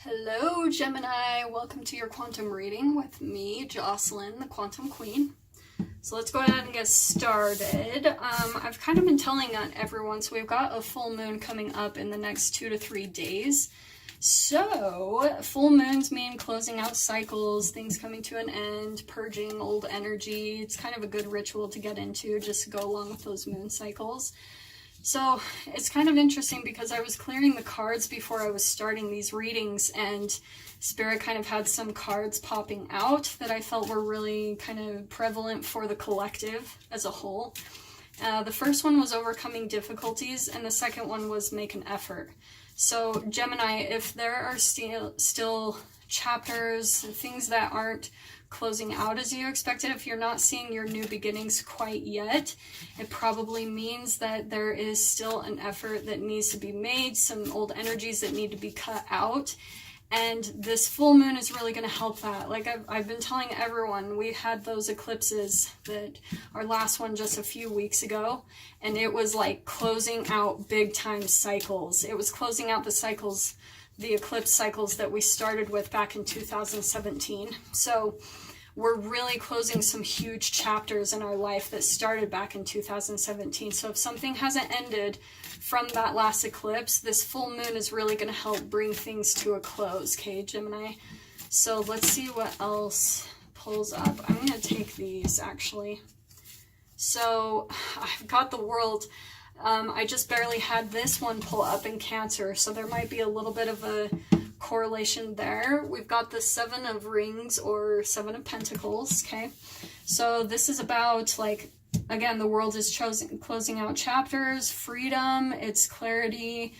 Hello Gemini, welcome to your quantum reading with me, Jocelyn, the Quantum Queen. So let's go ahead and get started. I've kind of been telling on everyone, so we've got a full moon coming up in the next 2 to 3 days. So full moons mean closing out cycles, things coming to an end, purging old energy. It's kind of a good ritual to get into just to go along with those moon cycles. So it's kind of interesting because I was clearing the cards before I was starting these readings, and Spirit kind of had some cards popping out that I felt were really kind of prevalent for the collective as a whole. The first one was overcoming difficulties, and the second one was make an effort. So Gemini, if there are still chapters, things that aren't closing out as you expected, if you're not seeing your new beginnings quite yet, it probably means that there is still an effort that needs to be made, some old energies that need to be cut out. And this full moon is really going to help that. Like I've been telling everyone, we had those eclipses, that our last one just a few weeks ago, and it was like closing out big time cycles. It was closing out the cycles, the eclipse cycles that we started with back in 2017. So we're really closing some huge chapters in our life that started back in 2017. So if something hasn't ended from that last eclipse, this full moon is really going to help bring things to a close, okay, Gemini? So let's see what else pulls up. I'm going to take these, actually. So I've got the World. I just barely had this one pull up in Cancer, so there might be a little bit of a correlation there. We've got the 7 of Rings or 7 of Pentacles, okay? So this is about, like, again, the World is closing out chapters, freedom, it's clarity,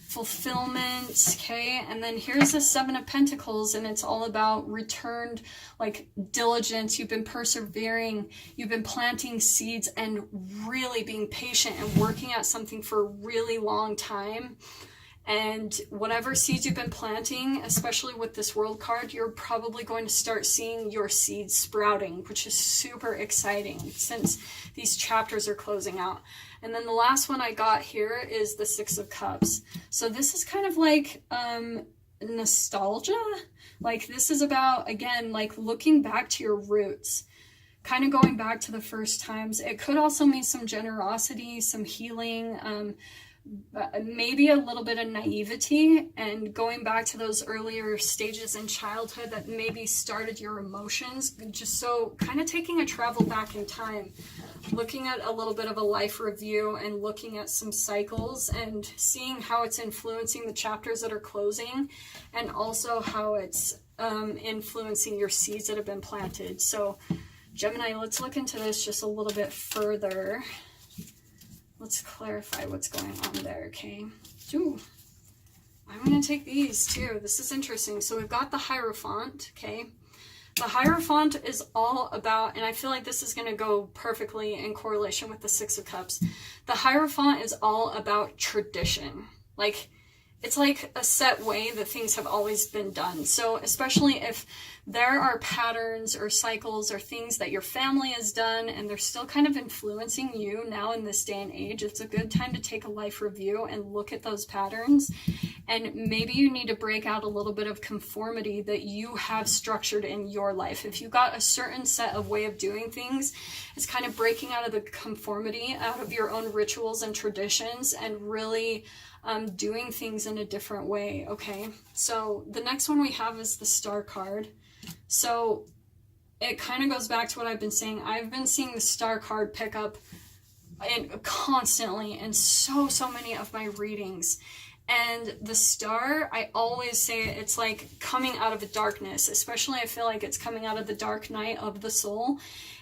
fulfillment, okay? And then here's the 7 of Pentacles, and it's all about returned, like, diligence. You've been persevering, you've been planting seeds and really being patient and working at something for a really long time. And whatever seeds you've been planting, especially with this World card, you're probably going to start seeing your seeds sprouting, which is super exciting since these chapters are closing out. And then the last one I got here is the 6 of Cups. So this is kind of like nostalgia. Like this is about, again, like looking back to your roots, kind of going back to the first times. It could also mean some generosity, some healing, maybe a little bit of naivety and going back to those earlier stages in childhood that maybe started your emotions. Just so kind of taking a travel back in time, looking at a little bit of a life review and looking at some cycles and seeing how it's influencing the chapters that are closing, and also how it's influencing your seeds that have been planted. So Gemini, let's look into this just a little bit further. Let's clarify what's going on there, okay? Ooh, I'm going to take these too. This is interesting. So we've got the Hierophant, okay? The Hierophant is all about, and I feel like this is going to go perfectly in correlation with the 6 of Cups. The Hierophant is all about tradition. Like, it's like a set way that things have always been done. So especially if there are patterns or cycles or things that your family has done and they're still kind of influencing you now in this day and age, it's a good time to take a life review and look at those patterns. And maybe you need to break out a little bit of conformity that you have structured in your life. If you got a certain set of way of doing things, it's kind of breaking out of the conformity, out of your own rituals and traditions, and really doing things in a different way, okay? So the next one we have is the Star card. So it kind of goes back to what I've been saying. I've been seeing the Star card pick up constantly in so many of my readings. And the star, I always say it's like coming out of a darkness, especially I feel like it's coming out of the dark night of the soul.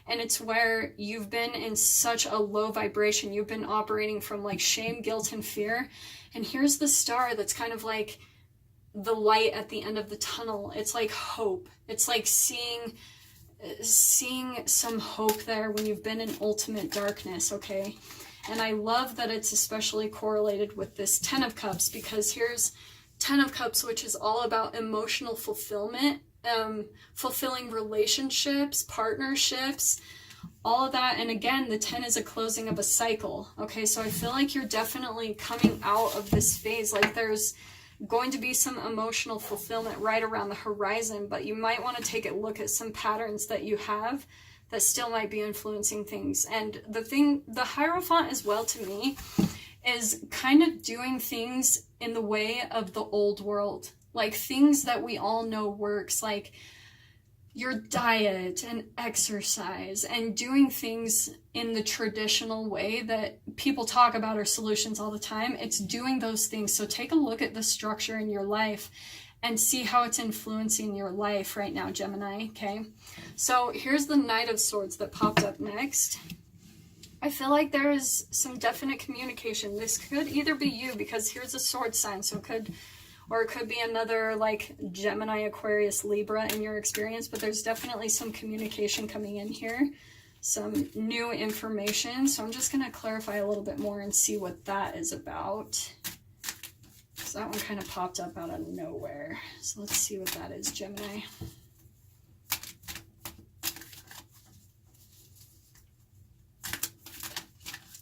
And it's where you've been in such a low vibration. You've been operating from like shame, guilt, and fear. And here's the star that's kind of like the light at the end of the tunnel. It's like hope. It's like seeing some hope there when you've been in ultimate darkness, okay? And I love that it's especially correlated with this 10 of Cups, because here's 10 of Cups, which is all about emotional fulfillment, fulfilling relationships, partnerships, all of that. And again, the 10 is a closing of a cycle. Okay, so I feel like you're definitely coming out of this phase. Like there's going to be some emotional fulfillment right around the horizon, but you might want to take a look at some patterns that you have that still might be influencing things. And the Hierophant as well to me is kind of doing things in the way of the old world, like things that we all know works, like your diet and exercise and doing things in the traditional way that people talk about are solutions all the time. It's doing those things. So take a look at the structure in your life and see how it's influencing your life right now, Gemini, okay? So here's the Knight of Swords that popped up next. I feel like there is some definite communication. This could either be you, because here's a sword sign, so it could be another like Gemini, Aquarius, Libra in your experience, but there's definitely some communication coming in here, some new information. So I'm just going to clarify a little bit more and see what that is about. So that one kind of popped up out of nowhere. So let's see what that is, Gemini.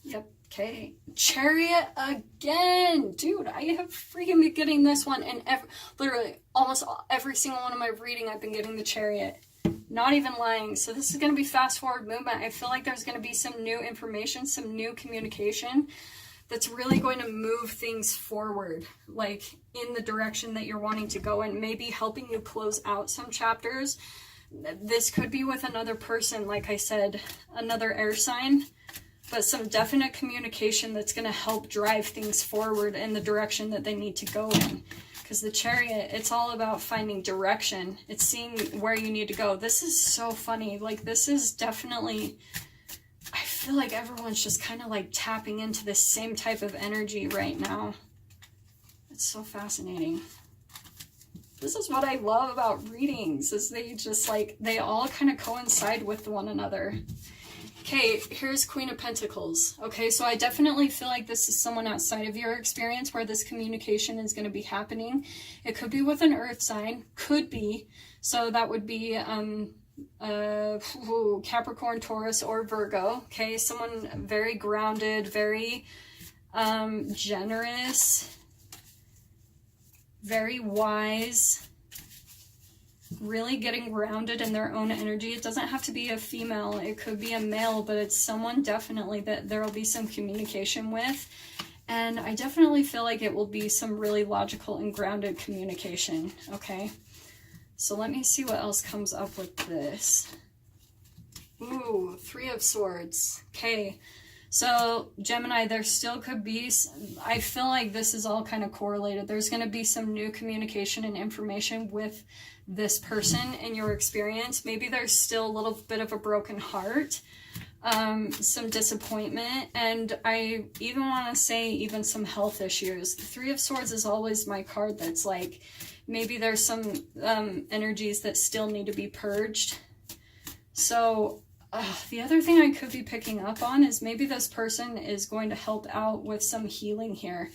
Yep. Okay, Chariot again. Dude, I have freaking been getting this one, and literally almost every single one of my reading I've been getting the Chariot. Not even lying. So this is going to be fast forward movement. I feel like there's going to be some new information, some new communication that's really going to move things forward, like in the direction that you're wanting to go, and maybe helping you close out some chapters. This could be with another person, like I said, another air sign, but some definite communication that's going to help drive things forward in the direction that they need to go in. Because the Chariot, it's all about finding direction. It's seeing where you need to go. This is so funny. Like, this is definitely, I feel like everyone's just kind of like tapping into this same type of energy right now. It's so fascinating. This is what I love about readings, is they just like, they all kind of coincide with one another. Okay, here's Queen of Pentacles. Okay, so I definitely feel like this is someone outside of your experience where this communication is going to be happening. It could be with an earth sign, could be. So that would be Capricorn, Taurus, or Virgo. Okay, someone very grounded, very generous, very wise, really getting grounded in their own energy. It doesn't have to be a female, it could be a male, but it's someone definitely that there will be some communication with. And I definitely feel like it will be some really logical and grounded communication. Okay, so let me see what else comes up with this. Ooh, Three of Swords. Okay, so Gemini, there still could be, I feel like this is all kind of correlated. There's going to be some new communication and information with this person in your experience. Maybe there's still a little bit of a broken heart, some disappointment, and I even want to say even some health issues. The Three of Swords is always my card that's like, maybe there's some energies that still need to be purged. So the other thing I could be picking up on is maybe this person is going to help out with some healing here.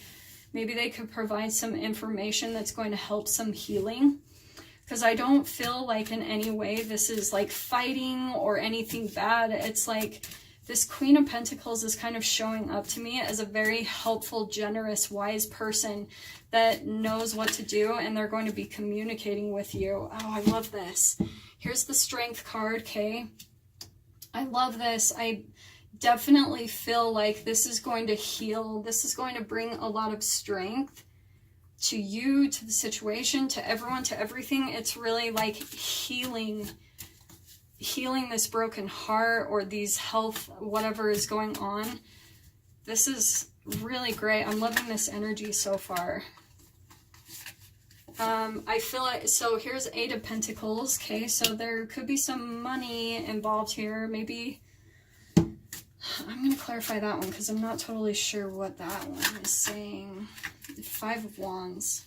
Maybe they could provide some information that's going to help some healing. Because I don't feel like in any way this is like fighting or anything bad. It's like this Queen of Pentacles is kind of showing up to me as a very helpful, generous, wise person that knows what to do, and they're going to be communicating with you. Oh, I love this. Here's the Strength card, okay? I love this. I definitely feel like this is going to heal. This is going to bring a lot of strength to you, to the situation, to everyone, to everything. It's really like healing this broken heart or these health, whatever is going on. This is really great. I'm loving this energy so far. I feel like, so here's Eight of Pentacles. Okay, so there could be some money involved here. Maybe, I'm going to clarify that one because I'm not totally sure what that one is saying. Five of Wands.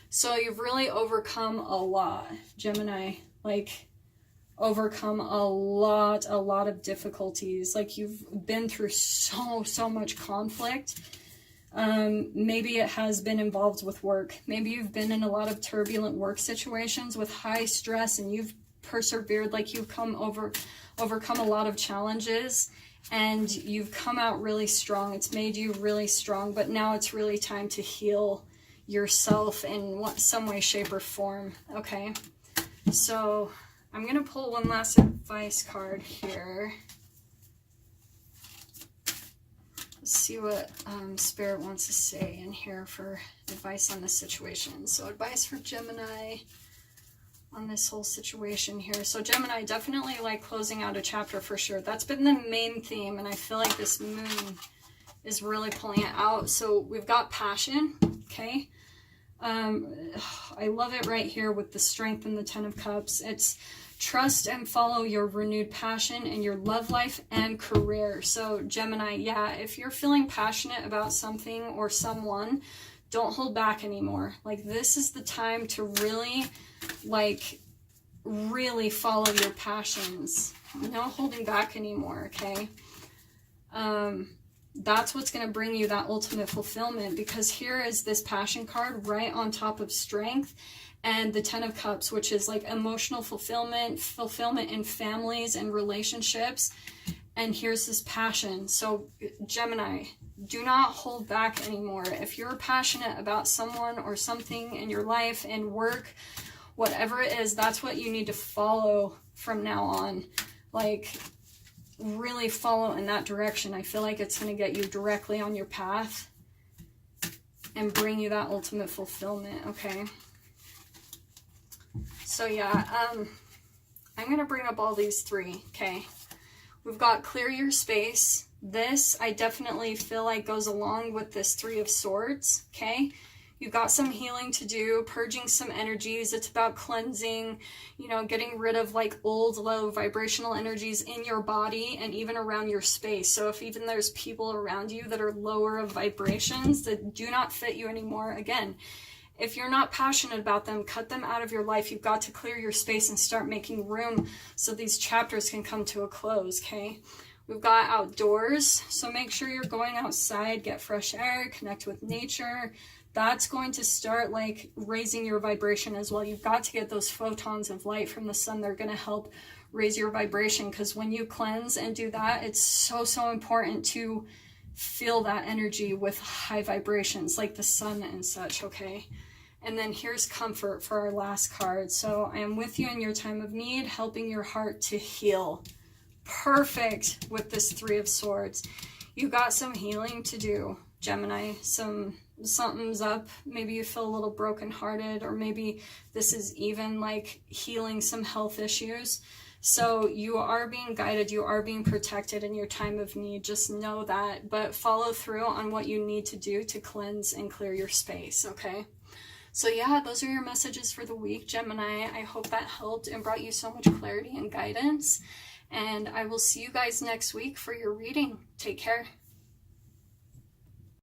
So you've really overcome a lot, Gemini. Like, overcome a lot of difficulties. Like, you've been through so much conflict. Maybe it has been involved with work. Maybe you've been in a lot of turbulent work situations with high stress, and you've persevered. Like, you've overcome a lot of challenges, and you've come out really strong. It's made you really strong, but now it's really time to heal yourself in some way, shape, or form. Okay, so I'm going to pull one last advice card here. Let's see what Spirit wants to say in here for advice on this situation. So advice for Gemini on this whole situation here. So Gemini, definitely like closing out a chapter for sure. That's been the main theme, and I feel like this moon is really pulling it out. So we've got passion, okay? I love it right here with the Strength and the Ten of Cups. It's trust and follow your renewed passion in your love life and career. So Gemini, yeah, if you're feeling passionate about something or someone, don't hold back anymore. Like, this is the time to really, like, really follow your passions. No holding back anymore, okay? That's what's going to bring you that ultimate fulfillment, because here is this passion card right on top of strength and the Ten of Cups, which is like emotional fulfillment in families and relationships. And here's this passion. So Gemini, do not hold back anymore. If you're passionate about someone or something in your life and work, whatever it is, that's what you need to follow from now on. Like, really follow in that direction. I feel like it's going to get you directly on your path and bring you that ultimate fulfillment, okay? So yeah, I'm going to bring up all these three, okay? We've got clear your space. This, I definitely feel like goes along with this Three of Swords, okay? You've got some healing to do, purging some energies. It's about cleansing, you know, getting rid of like old, low vibrational energies in your body and even around your space. So if even there's people around you that are lower of vibrations that do not fit you anymore, again, if you're not passionate about them, cut them out of your life. You've got to clear your space and start making room so these chapters can come to a close, okay? We've got outdoors, so make sure you're going outside, get fresh air, connect with nature. That's going to start like raising your vibration as well. You've got to get those photons of light from the sun. They're going to help raise your vibration, because when you cleanse and do that, it's so important to feel that energy with high vibrations like the sun and such, okay? And then here's comfort for our last card. So I am with you in your time of need, helping your heart to heal. Perfect with this Three of Swords. You got some healing to do, Gemini. Something's up. Maybe you feel a little brokenhearted, or maybe this is even like healing some health issues. So you are being guided, you are being protected in your time of need. Just know that, but follow through on what you need to do to cleanse and clear your space, okay? So yeah, those are your messages for the week, Gemini. I hope that helped and brought you so much clarity and guidance. And I will see you guys next week for your reading. Take care.